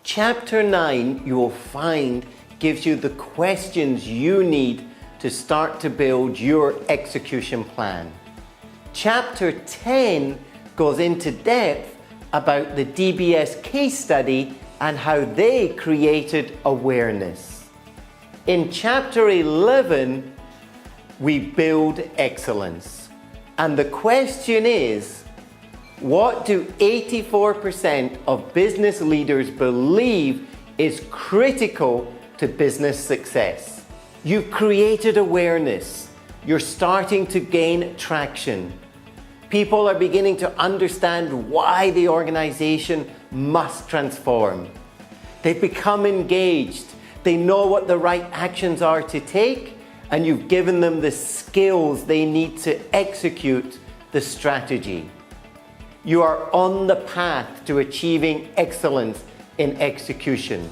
Chapter 9, you will find, gives you the questions you need to start to build your execution plan. Chapter 10 goes into depth about the DBS case study and how they created awareness. In Chapter 11, we build excellence. And the question is, what do 84% of business leaders believe is critical to business success? You've created awareness. You're starting to gain traction. People are beginning to understand why the organization must transform. They've become engaged. They know what the right actions are to take, and you've given them the skills they need to execute the strategy. You are on the path to achieving excellence in execution.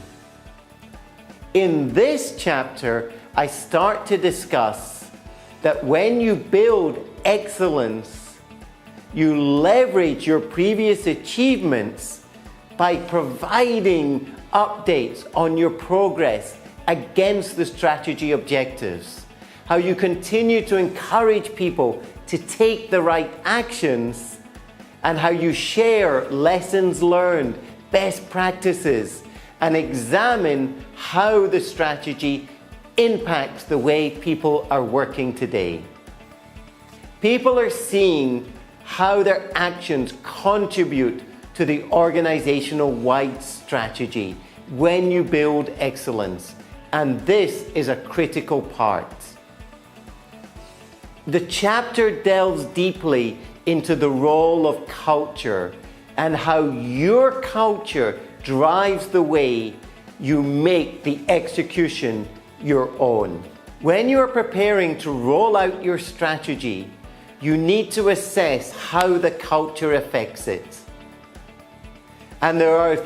In this chapter, I start to discuss that when you build excellence, you leverage your previous achievements by providing updates on your progress against the strategy objectives. How you continue to encourage people to take the right actions, and how you share lessons learned, best practices, and examine how the strategy impacts the way people are working today. People are seeing how their actions contribute to the organizational-wide strategy when you build excellence, and this is a critical part. The chapter delves deeply into the role of culture and how your culture drives the way you make the execution your own. When you're preparing to roll out your strategy, you need to assess how the culture affects it. And there are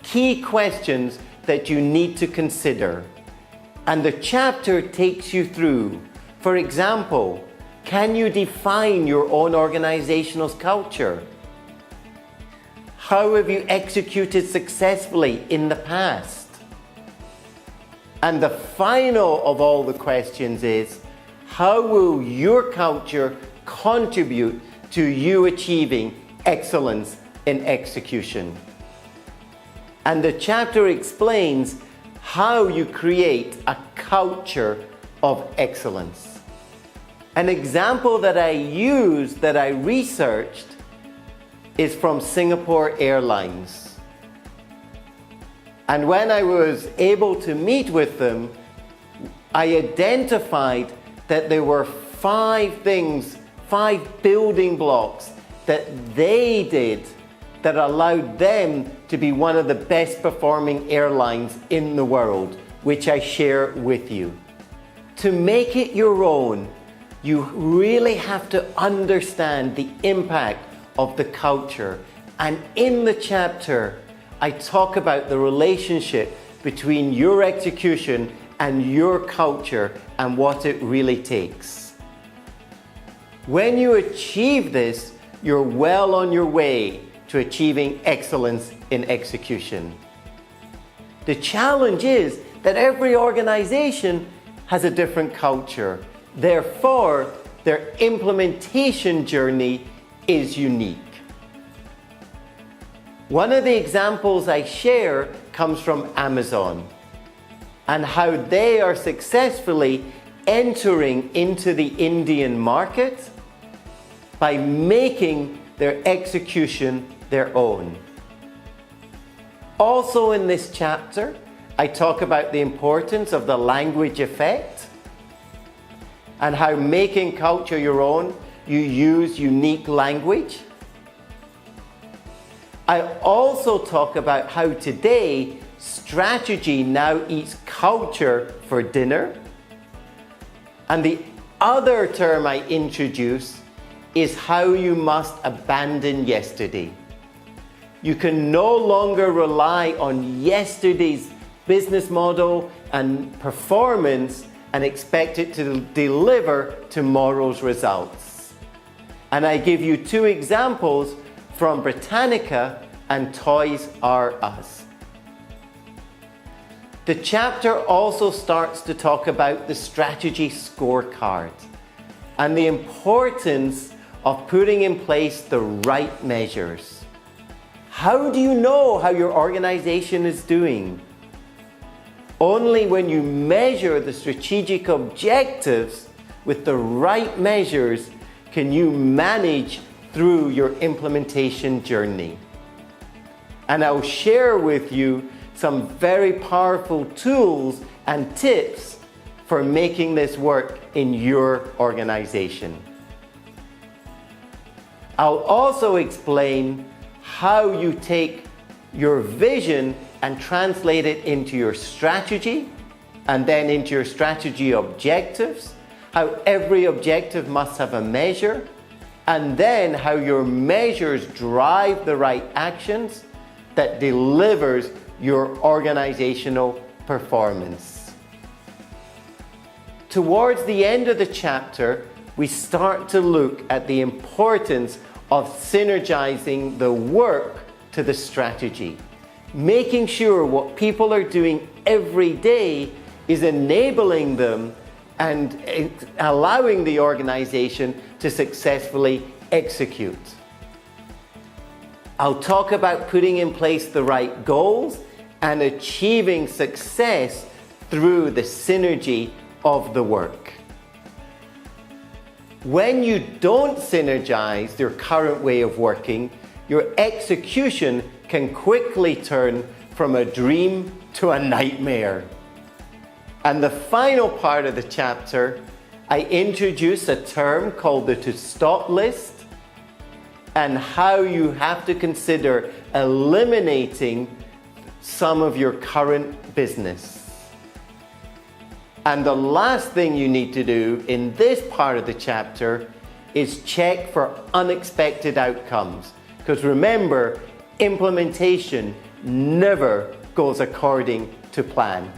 key questions that you need to consider. And the chapter takes you through. For example, can you define your own organizational culture? How have you executed successfully in the past? And the final of all the questions is, how will your culture contribute to you achieving excellence in execution? And the chapter explains how you create a culture of excellence. An example that I used, that I researched, is from Singapore Airlines. And when I was able to meet with them, I identified that there were 5 building blocks that they did that allowed them to be one of the best performing airlines in the world, which I share with you. To make it your own, you really have to understand the impact of the culture. And in the chapter, I talk about the relationship between your execution and your culture and what it really takes. When you achieve this, you're well on your way to achieving excellence in execution. The challenge is that every organization has a different culture. Therefore, their implementation journey is unique. One of the examples I share comes from Amazon and how they are successfully entering into the Indian market by making their execution their own. Also in this chapter, I talk about the importance of the language effect and how making culture your own, you use unique language. I also talk about how today strategy now eats culture for dinner. And the other term I introduce is how you must abandon yesterday. You can no longer rely on yesterday's business model and performance and expect it to deliver tomorrow's results. And I give you 2 examples from Britannica and Toys R Us. The chapter also starts to talk about the strategy scorecard and the importance of putting in place the right measures. How do you know how your organization is doing? Only when you measure the strategic objectives with the right measures can you manage through your implementation journey. And I'll share with you some very powerful tools and tips for making this work in your organization. I'll also explain how you take your vision and translate it into your strategy and then into your strategy objectives, how every objective must have a measure, and then how your measures drive the right actions that delivers your organizational performance. Towards the end of the chapter, we start to look at the importance of synergizing the work to the strategy, making sure what people are doing every day is enabling them and allowing the organization to successfully execute. I'll talk about putting in place the right goals and achieving success through the synergy of the work. When you don't synergize your current way of working, your execution can quickly turn from a dream to a nightmare. And the final part of the chapter, I introduce a term called the to-stop list and how you have to consider eliminating some of your current business. And the last thing you need to do in this part of the chapter is check for unexpected outcomes. Because remember, implementation never goes according to plan.